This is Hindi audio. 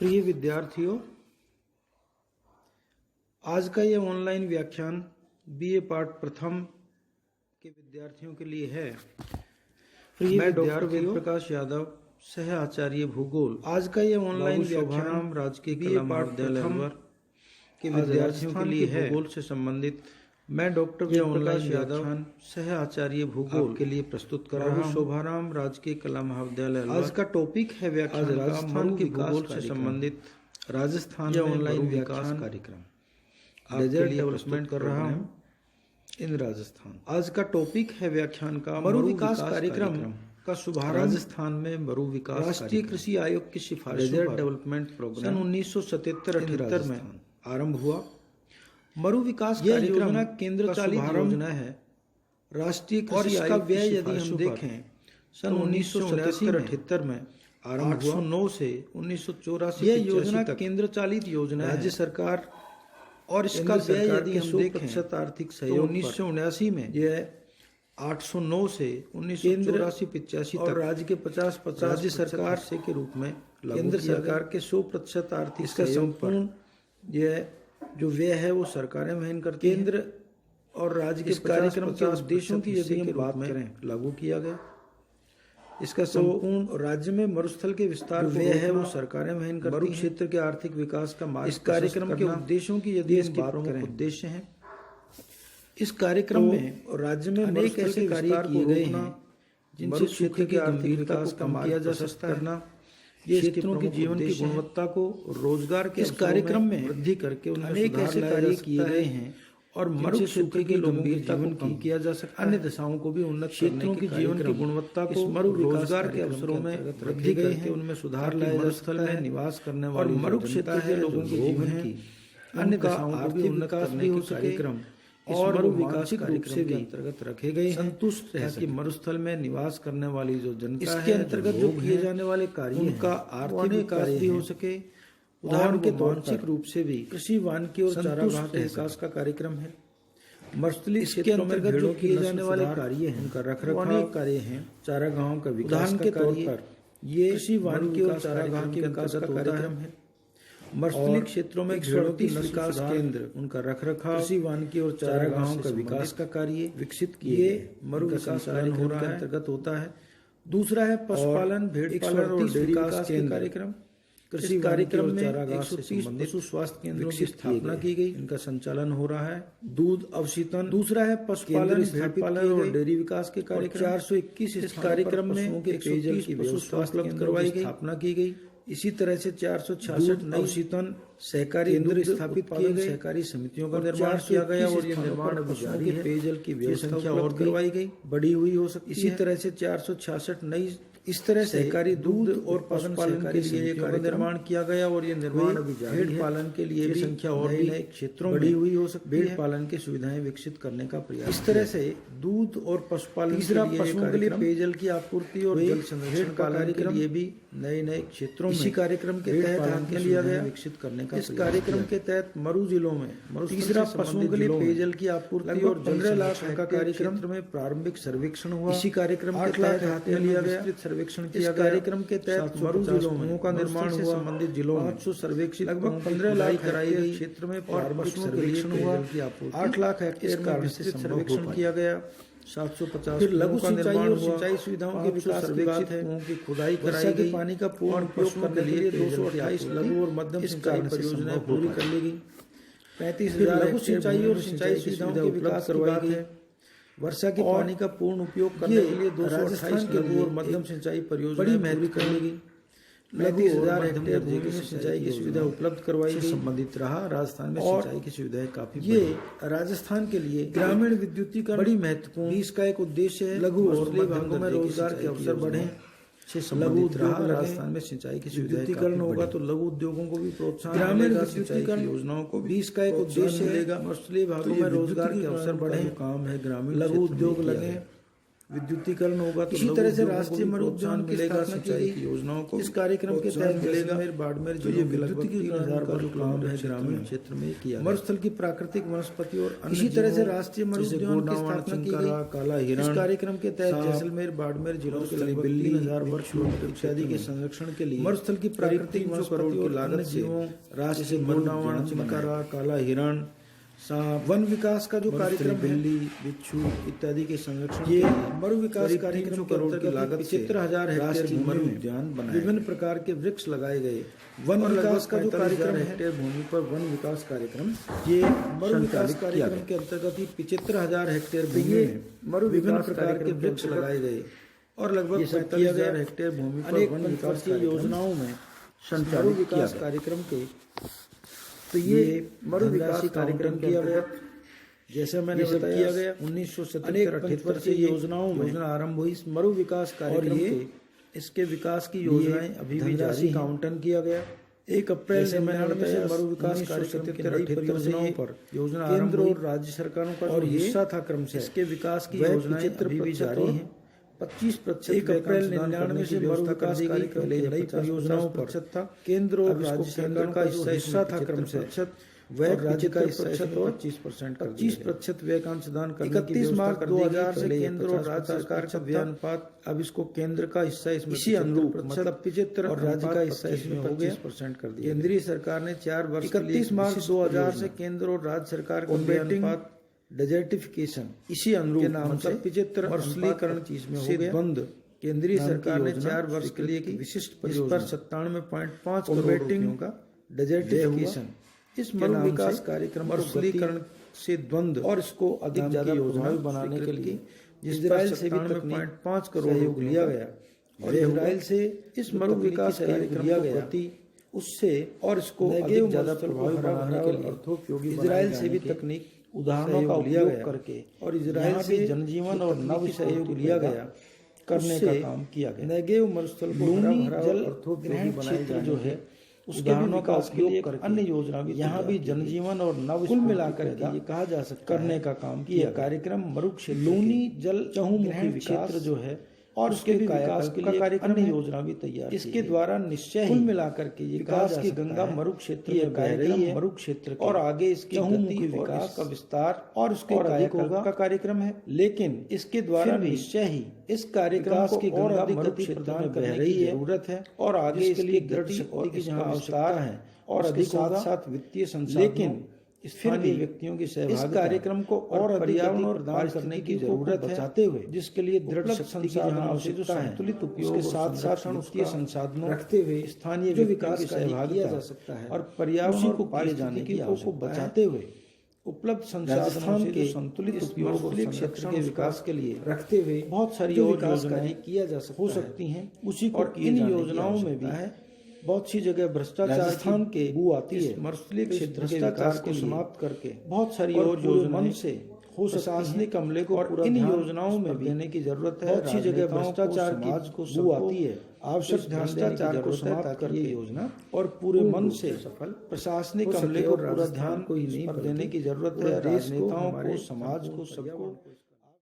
प्रिय विद्यार्थियों, आज का ये ऑनलाइन व्याख्यान बीए पार्ट प्रथम के विद्यार्थियों के लिए है। मैं डॉक्टर वेद प्रकाश यादव, सह आचार्य भूगोल। आज का ये ऑनलाइन व्याख्यान राजकीय बीए पार्ट प्रथम के विद्यार्थियों के लिए है। भूगोल से संबंधित मैं डॉक्टर वेद प्रकाश यादव, सह आचार्य भूगोल के लिए प्रस्तुत कर रहा हूँ। शोभाराम राजकीय कला महाविद्यालय। आज का टॉपिक है व्याख्यान राजस्थान के भूगोल से संबंधित राजस्थान में ऑनलाइन विकास कार्यक्रम डेजर्ट डेवलपमेंट कर रहा हूँ इन राजस्थान। आज का टॉपिक है व्याख्यान का मरु विकास कार्यक्रम का शुभारंभ राजस्थान में मरु विकास राष्ट्रीय कृषि आयोग की सिफारिश डेजर्ट डेवलपमेंट प्रोग्राम सन 1977-78 में आरंभ हुआ। मरु विकास कार्यक्रम केंद्र चालित योजना है। राष्ट्रीय कृषि आयोग व्यय यदि हम देखें सन 1977-78 में आरंभ 809 से 1984 यह योजना केंद्र चालित योजना राज्य सरकार और इसका व्यय यदि हम देखें आर्थिक सहयोग 1979 में यह 809 से 1984-85 तक राज्य के 50-50 राज्य सरकार से के रूप में केंद्र सरकार के 100% आर्थिक सहयोग पर यह जो व्यय है वो सरकारें वहन करती हैं। केंद्र और राज्य के कार्यक्रम के उद्देश्यों की यदि हम बात करें लागू किया गया। इसका संपूर्ण राज्य में मरुस्थल के विस्तार व्यय है वो सरकारें वहन करती हैं। मरु क्षेत्र के आर्थिक विकास का मार्ग इस कार्यक्रम के उद्देश्यों की यदि हम बात करें उद्देश्य हैं। इस कार्यक्रम में राज्य में अनेक ऐसे कार्य किए गए हैं जिनसे क्षेत्र के आर्थिक विकास का मार्ग किया जा सकता है। ये क्षेत्रों की जीवन की गुणवत्ता को रोजगार के इस कार्यक्रम में वृद्धि करके उनमें अनेक ऐसे कार्य किए गए हैं और मरु क्षेत्र के गंभीरता को कम किया जा सकता है। अन्य दिशाओं को भी उन्नत क्षेत्रों की जीवन की गुणवत्ता को मरु रोजगार के अवसरों में वृद्धि करके उनमें सुधार लाया जा सकता है। में निवास करने वाले मरु क्षेत्र के लोगों के जीवन की अन्य दिशाओं को भी उन्नत करने के कार्यक्रम और मरु विकास कार्यक्रम से भी अंतर्गत रखे गए संतुष्ट है कि मरुस्थल में निवास करने वाली जो जनता है इसके अंतर्गत जो किए जाने वाले कार्य उनका आर्थिक विकास भी हो सके। उदाहरण के मानसिक रूप से भी कृषि वानिकी और चारागाह के विकास का कार्यक्रम है। मरुस्थलीय क्षेत्रों में जो किए जाने वाले कार्य हैं उनका रखरखाव कार्य है। चारागाहों का विकास के तौर पर ये कृषि वानिकी और चारागाह के विकास का कार्यक्रम है। मरुस्थलीय क्षेत्रों में भेड़ों की विकास केंद्र उनका रखरखाव कृषि वानिकी और चारागाहों का विकास का कार्य विकसित किए मरु विकास कार्यक्रम के अंतर्गत होता है। दूसरा है पशुपालन भेड़ पालन और डेयरी विकास के कार्यक्रम। कृषि कार्यक्रम में 130 पशु स्वास्थ्य केंद्रों की स्थापना की गई, इनका संचालन हो रहा है। दूध अवशीतन दूसरा है पशुपालन भेड़ पालन और डेयरी विकास के कार्यक्रम। 421 इस कार्यक्रम में के पेयजल की व्यवस्था उपलब्ध करवाई गई, स्थापना की गई। इसी तरह से 466 नई शीतन सहकारी केंद्र स्थापित किए गए, सहकारी समितियों का निर्माण किया गया और ये निर्माण अभी जारी है। पेयजल की व्यवस्था और करवाई गई, बढ़ी हुई हो सकती है। इसी तरह से 466 नई इस तरह सहकारी दूध और पशुपालन के लिए एक निर्माण किया गया और ये निर्माण अभी जारी है। भेड़ पालन के लिए भी संख्या और भी नए क्षेत्रों में बढ़ी हुई हो सकती है। भेड़ पालन की सुविधाएं विकसित करने का प्रयास इस तरह से दूध और पशुपालन तीसरा पशुओं के लिए पेयजल की आपूर्ति और जल संरक्षण पालन के लिए भी नए क्षेत्रों में इसी कार्यक्रम के तहत ध्यान लिया गया विकसित करने का। इस कार्यक्रम के तहत मरु जिलों में तीसरा पशुओं के लिए पेयजल की आपूर्ति और 15 लाख का कार्यक्रम में प्रारंभिक सर्वेक्षण हुआ। इसी कार्यक्रम के तहत हाथ में लिया गया सर्वेक्षण किया। कार्यक्रम के तहत मरु जिलों में का निर्माण हुआ। संबंधित जिलों में 500 सर्वेक्षित लगभग 15 लाख कराई गई क्षेत्र में प्रारंभिक सर्वेक्षण हुआ। 8 लाख हेक्टेयर का विस्तृत सर्वेक्षण किया गया। 750 फिर लघु सिंचाई और सिंचाई सुविधाओं के विकास की बात है। कुओं की खुदाई कराई गई। पानी का पूर्ण उपयोग करने के लिए 228 लघु और मध्यम सिंचाई परियोजनाएं पूरी कर ली गई। 35,000 लघु सिंचाई और सिंचाई सुविधाओं के विकास करवाई गई। वर्षा के पानी का पूर्ण उपयोग करने के लिए 228 लघु और मध्यम सिंचाई परियोजनाएं पूरी कर ली गई। 35,000 हेक्टेयर भूमि में सिंचाई की सुविधा उपलब्ध करवाई गई। संबंधित रहा राजस्थान में सिंचाई की सुविधाएं काफी ये राजस्थान के लिए ग्रामीण विद्युतीकरण बड़ी महत्वपूर्ण इसका एक उद्देश्य है। लघु और मध्यम भागों में रोजगार के अवसर बढ़े। लघु रहा राजस्थान में सिंचाई की विद्युतीकरण होगा तो लघु उद्योगों को भी प्रोत्साहन ग्रामीण विद्युतीकरण योजनाओं को भी इसका एक उद्देश्य मिलेगा। मछली भागों में रोजगार के अवसर बढ़े काम है। ग्रामीण लघु उद्योग लगे विद्युतीकरण होगा तो इसी तरह से लोगों को राष्ट्रीय भी मरु प्रोत्साहन उद्यान की मिलेगा, स्थापना की सिंचाई गई। की योजनाओं को इस कार्यक्रम के प्रोत्साहन तहत मिलेगा। जैसलमेर बाड़मेर तो ये जिलों के लगभग विद्युतीकरण 3000 का जो वर्ग काम किलोमीटर है क्षेत्र ग्रामीण में क्षेत्र में किया गया। मरुस्थल की प्राकृतिक वनस्पति और अन्य इसी तरह से जीवों राष्ट्रीय मरु जैसे उद्यान की गोंडावण, स्थापना की चिंकारा, गई। काला हिरण, इस कार्यक्रम के तहत सांप, जैसलमेर बाड़मेर जिलों के मरुस्थलीय लगभग बिल्ली, 3000 वर्ग बिच्छू किलोमीटर इत्यादि के क्षेत्र में संरक्षण के लिए मरुस्थल की प्राकृतिक 300 वनस्पति करोड़ की और लागत अन्य से जीवों राष्ट्रीय जैसे मरु गोंडावण, उद्यान चिंकारा, बनाया। काला हिरण, सांप, वन विकास का जो कार्यक्रम है, बिल्ली, बिच्छू इत्यादि के संरक्षण ये के लिए मरु विकास करीब कार्यक्रम 300 के करोड़ की अंतर्गत लागत से 75,000 हेक्टेयर राष्ट्रीय भूमि मरु में उद्यान बनाया। विभिन्न प्रकार के वृक्ष लगाए गए। वन विकास का जो कार्यक्रम है, हेक्टेयर भूमि पर वन विकास कार्यक्रम, ये मरु विकास कार्यक्रम के अंतर्गत ही 75,000 हेक्टेयर भूमि में मरु विभिन्न प्रकार के वृक्ष लगाए गए और लगभग 45,000 हेक्टेयर भूमि पर वन विकास की योजनाओं में मरु विकास कार्यक्रम के तो ये मरु विकास कार्यक्रम किया गया। जैसे मैंने बताया किया गया 1977 से योजनाओं में योजना आरंभ हुई इस मरु विकास कार्यक्रम के इसके विकास की योजनाएं अभी भी जारी का आवंटन किया गया। 1 अप्रैल से मरु विकास कार्यक्रम की नई परियोजनाओं पर योजना केंद्र और राज्य सरकारों का और हिस्सा था क्रम से इसके विकास की योजनाएं अभी भी जारी हैं। 25% 1 अप्रैल 99 से मरु विकास कार्यक्रम की नई परियोजनाओं पर था केंद्र और राज्य सरकार का हिस्सा था क्रम से व्यय राज्य का हिस्सा और 25% व्यय का अंशदान करने की 31 मार्च 2000 से केंद्र और राज्य सरकार का व्यय अनुपात अब इसको केंद्र का हिस्सा इसमें इसी अनुरूप मतलब 75 और राज्य का हिस्सा इसमें हो गया 25% कर दिया। केंद्रीय सरकार ने 4 वर्ष 31 मार्च 2000 से केंद्र और राज्य सरकार का व्यय अनुपात डेजर्टिफिकेशन इसी अनुरूप के नाम से 75 मरुस्थलीकरण चीज में हो गया बंद। केंद्रीय सरकार ने 4 वर्ष के लिए एक विशिष्ट परियोजना 97.5 करोड़ रुपयों का डेजर्टिफिकेशन इस मरु विकास कार्यक्रम मरुस्थलीकरण से द्वंद और इसको अधिक ज्यादा प्रभावी बनाने के लिए इजराइल से भी 97.5 करोड़ सहयोग लिया गया और इजराइल से इस मरु विकास कार्यक्रम लिया गया उससे और इसको अधिक ज्यादा प्रभावी बनाने के लिए इजराइल से भी तकनीक उदाहरणों का उपयोग करके और इजराइल से जनजीवन और नव सहयोग लिया गया करने का काम किया गया। नेगेव मरुस्थल को जल अर्थोपयोगी बनाया जो है उसके का उपयोग करके अन्य योजना भी यहाँ भी जनजीवन और नव कुल मिलाकर ये कहा जा सकता करने का काम किया। कार्यक्रम मरु क्षेत्र लूनी जल चहुमुखी क्षेत्र जो है और उसके विकास के लिए कार्यक्रम योजना भी तैयार इसके द्वारा निश्चय कुल मिलाकर के ये विकास की गंगा मरु क्षेत्र में बह रही है मरु क्षेत्र और आगे इसके चहुमुखी विकास का विस्तार और उसके कायाकल्प का कार्यक्रम है। लेकिन इसके द्वारा निश्चय ही इस कार्यक्रम की और अधिक गति प्रदान करने की जरूरत है और आगे इसके लिए दृढ़ शक्ति की जहाँ आवश्यकता है और अधिक साथ साथ वित्तीय संसाधन लेकिन फिर भी व्यक्तियों की सहभागिता इस कार्यक्रम को और पर्यावरण और प्रदान करने की जरूरत है बचाते हुए जिसके लिए दृढ़ शक्ति की आवश्यकता है संतुलित उपयोग के साथ साथ वित्तीय संसाधनों रखते हुए स्थानीय जो विकास का किया जा सकता है और पर्यावरण को पाए जाने की को बचाते हुए उपलब्ध संसाधनों के संतुलित उपयोग और संरक्षण के विकास के लिए रखते हुए बहुत सारी और योजनाएं किया जा सकता हो सकती हैं। उसी को इन योजनाओं में भी है बहुत सी जगह भ्रष्टाचार के बू आती है। मरुस्थलीय क्षेत्र के विकास को समाप्त करके बहुत सारी और योजनाओं से हो प्रशासनिक अमले को और इन योजनाओं में भी देने की जरूरत है। बहुत सी जगह भ्रष्टाचार समाज को बू आती है। आवश्यक भ्रष्टाचार को समाप्त करके योजना और पूरे मन से सफल प्रशासनिक अमले को पूरा ध्यान को ही नहीं देने की जरूरत है। राजनेताओं को समाज को सबको